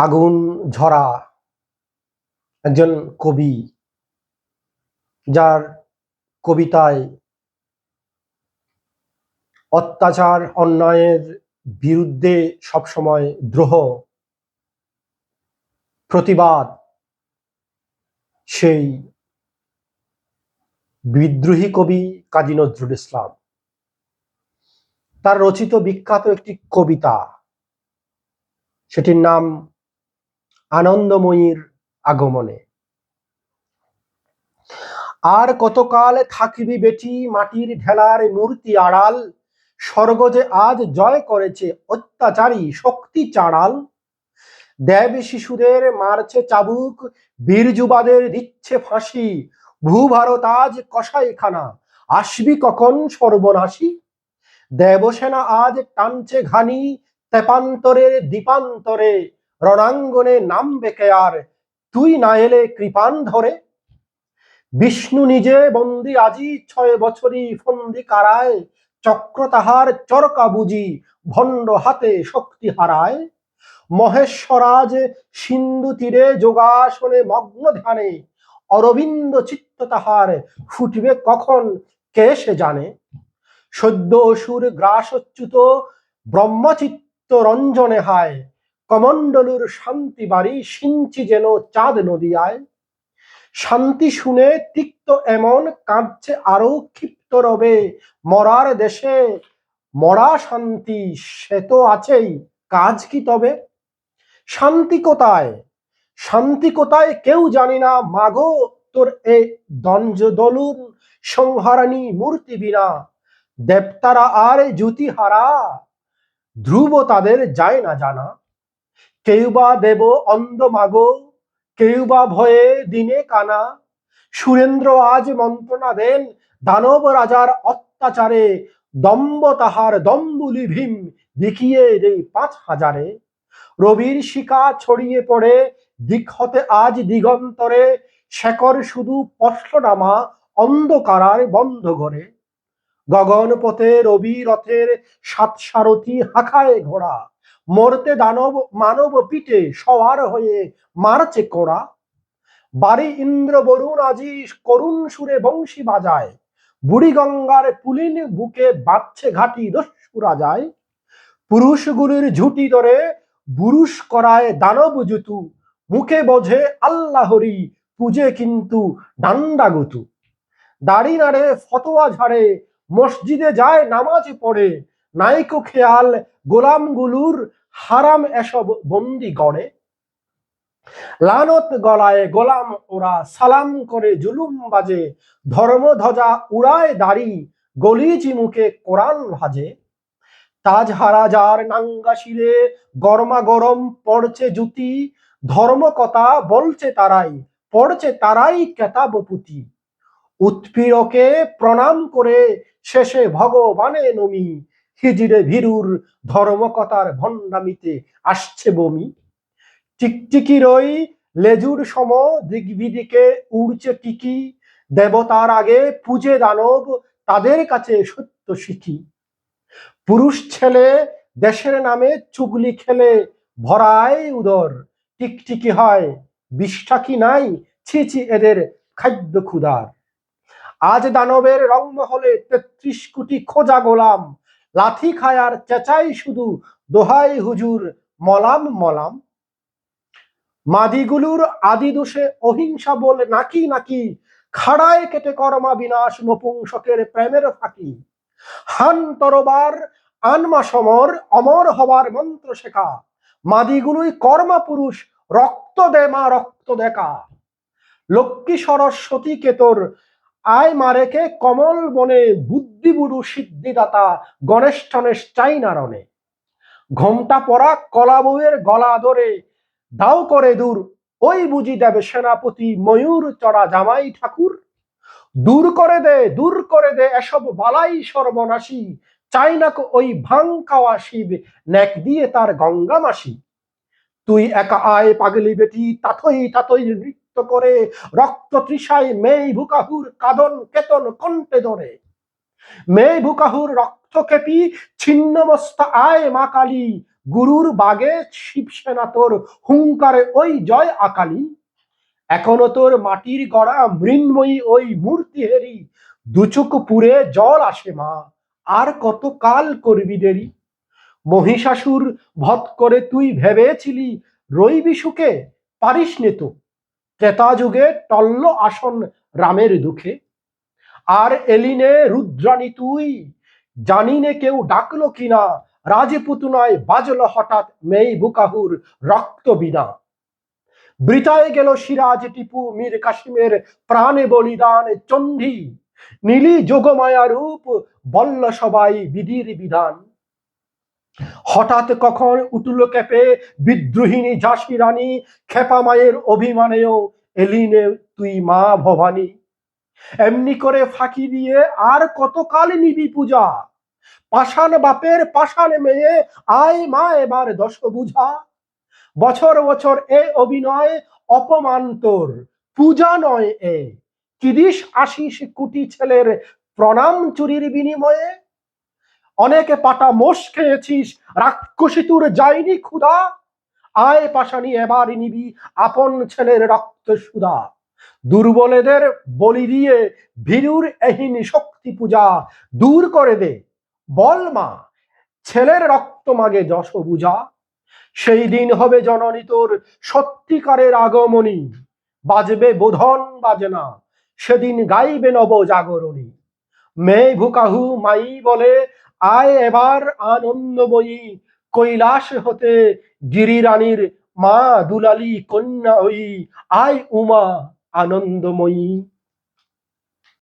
আগুন ঝরা একজন কবি, যার কবিতায় অত্যাচার অন্যায়ের বিরুদ্ধে সবসময় দ্রোহ প্রতিবাদ, সেই বিদ্রোহী কবি কাজী নজরুল ইসলাম। তার রচিত বিখ্যাত একটি কবিতা, সেটির নাম আনন্দময়ীর আগমনে। আর কতকাল থাকিবি বেটি মাটির ঢেলার মূর্তি আড়াল, স্বর্গ যে আজ জয় করেছে অত্যাচারী শক্তি চাড়াল। দেব শিশুদের মারছে চাবুক, বীর যুবাদের দিচ্ছে ফাঁসি, ভূভারত আজ কসাইখানা, আসবি কখন সর্বনাশী। দেবসেনা আজ টানছে ঘানি, তেপান্তরের দ্বীপান্তরে, রণাঙ্গনে নামবে কে আর তুই না এলে কৃপান ধরে। বিষ্ণু নিজে বন্দি আজি 6 বছরই ফন্দি কারায়, চক্র তাহার চরকা বুঝি ভণ্ড হাতে শক্তি হারায়। মহেশ্বরাজ সিন্ধু তীরে যোগাসনে মগ্ন ধ্যানে, অরবিন্দ চিত্ত তাহার ফুটবে কখন কে সে জানে। সদ্য অসুর গ্রাসচ্যুত ব্রহ্মচিত্ত রঞ্জনে হায়, কমণ্ডলুর শান্তি বাড়ি সিঞ্চি যেন চাঁদ নদিয়ায়। শান্তি শুনে তিক্ত এমন কাঁদছে আরো ক্ষিপ্ত রবে, মরার দেশে মরা শান্তি সে তো আছেই, কাজ কি তবে। শান্তি কোথায়, শান্তি কোথায় কেউ জানি না, মাগো তোর এ দঞ্জদলুন সংহারানী মূর্তি বিনা। দেবতারা আর জ্যোতি হারা, ধ্রুব তাদের যায় না জানা। কেউ বা দেব অন্ধ মাগো, কেউ বা ভয়ে দিনে কানা। সুরেন্দ্র আজ মন্ত্রণা দেন দানব রাজার অত্যাচারে, দম্ব তাহার দম্বুলি ভীম দেখিয়ে দেই 5000। রবির শিখা ছড়িয়ে পড়ে দিক হতে আজ দিগন্তরে, শেখর শুধু পশ্লনামা অন্ধকারার বন্ধ ঘরে। গগন পথে রবি রথের 7 সারথি হাঁকায় ঘোড়া, মরতে দানব মানব পিঠে সওয়ার হয়ে মারছে কোড়া। বাড়ি ইন্দ্র বরুণ আজি করুণ সুরে বংশী বাজায়, বুড়ি গঙ্গার পুলিন বুকে বাজছে ঘাটি দস্যুরা যায়। পুরুষগুলির ঝুটি ধরে বুরুষ করায় দানব জুতু, মুখে বোঝে আল্লাহরি পুজে কিন্তু ডান্ডা গুতু। দাড়ি নাড়ে ফতোয়া ঝাড়ে মসজিদে যায় নামাজ পড়ে, নাইকো খেয়াল গোলামগুলোর হারাম এসব বন্দি গড়ে। লানত গলায় গোলাম ওরা সালাম করে জুলুম বাজে, ধর্ম ধ্বজা উড়ায় দাড়ি গলি চিমুকে কোরআন ভাজে। তাজহারা যার নাঙ্গা শিরে গরমা গরম পড়ছে জুতি, ধর্ম কথা বলছে তারাই পড়ছে তারাই কেতাব পুঁথি। উৎপীড়কে প্রণাম করে শেষে ভগবানে নমি, হিজড়ে ভীরুর ধর্মকথার ভণ্ডামিতে আসছে বমি। টিকটিকির ওই লেজুর সম দিগবিদিকে উড়ছে টিকি, দেবতার আগে পূজে দানব তাদের কাছে সত্য শিখি। পুরুষ ছেলে দেশের নামে চুগলি খেলে ভরায় উদর, টিকটিকি হয় বিষ্ঠা কি নাই, ছি ছি এদের খাদ্য ক্ষুধার। আজ দানবের রংমহলে 33 কোটি খোঁজা গোলাম, লাথি খায় আর চেঁচাই শুধু দোহাই হুজুর মলাম মলাম। মাদিগুলোর আদি দোষে অহিংসা বলে নাকি নাকি, খাড়ায় কেটে কর্মা বিনাশ নপুংসকের প্রেমের ফাঁকি। হান তরবার আনমা সমর অমর হবার মন্ত্র শেখা, মাদিগুলোই কর্মা পুরুষ রক্ত দে মা রক্ত দেখা। লক্ষ্মী সরস্বতী কেতর আয় মারেকে কমল বনে, বুদ্ধি বুড়ু সিদ্ধিদাতা গণেশ টনেশ চাইনা রণে। ঘোমটা পরা কলা বউয়ের গলা ধরে দাও করে দূর, ওই বুঝি দেবে সেনাপতি ময়ূর চড়া জামাই ঠাকুর। দূর করে দে এসব বালাই সর্বনাশী, চাই না ওই ভাং খাওয়া শিব নেক দিয়ে তার গঙ্গা মাসি। তুই একা আয় পাগলি বেটি তাথই তাথই নৃত্য করে, রক্ত তৃষায় মেয়ে ভুকাহুর কাদন কেতন কণ্ঠে ধরে। মেয়ে ভুকাহুর রক্ত কেপি ছিন্ন মস্তা আয় মা কালী, গুরুর বাগে শিবসেনা তোর হুঙ্কারে ওই জয় আকালী, এখনো তোর মাটির গড়া মৃন্ময়ী ওই মূর্তি হেরি, দুচোখ পুরে জল আসে মা, আর কত কাল করবি দেরি। মহিষাসুর বধ করে তুই ভেবেছিলি রইবি সুখে, পারিস নে তো, ত্রেতা যুগে টল্ল আসন রামের দুঃখে। আর এলিনে রুদ্রাণী তুই, জানি নে কেউ ডাকলো কিনা, রাজপুতনায় বাজল হঠাৎ মেই বুকাহুর রক্ত বিনা। বৃথায় গেল সিরাজ টিপু মীর কাসিমের প্রাণে বলিদান, চণ্ডী নীলি যোগমায়া রূপ বল্ল সবাই বিধির বিধান। হঠাৎ কখন উঠল কেঁপে বিদ্রোহিণী ঝাঁসি রানী, খেপা মায়ের অভিমানেও এলিনে তুই মা ভবানী। এমনি করে ফাঁকি দিয়ে আর কতকাল নিবি পূজা, পাষাণ বাপের পাষাণ মেয়ে, আয় মা এবার দশ বুঝা। বছর বছর এ অভিনয় অপমান তোর, পূজা নয় এ, কি দিস আশিস কুটি ছেলের প্রণাম চুরির বিনিময়ে। অনেকে পাটা মোষ খেয়েছিস, রাক্ষসী তোর যায়নি ক্ষুধা, আয় পাশানি এবার নিবি আপন ছেলের রক্ত সুধা। দুর্বলেদের বলি দিয়ে ভীরুর এহীন শক্তি পূজা দূর করে দে, বল মা ছেলের রক্ত মাগে যশ বুঝা। সেই দিন হবে জননী তোর সত্যিকারের আগমনী, বাজবে বোধন বাজনা, সেদিন গাইবে নব জাগরণী। মেয়ে ভুকাহু মাই বলে আয় এবার আনন্দময়ী, কৈলাস হতে গিরিরানীর মা দুলালী কন্যা ওই, আয় উমা আনন্দময়ী।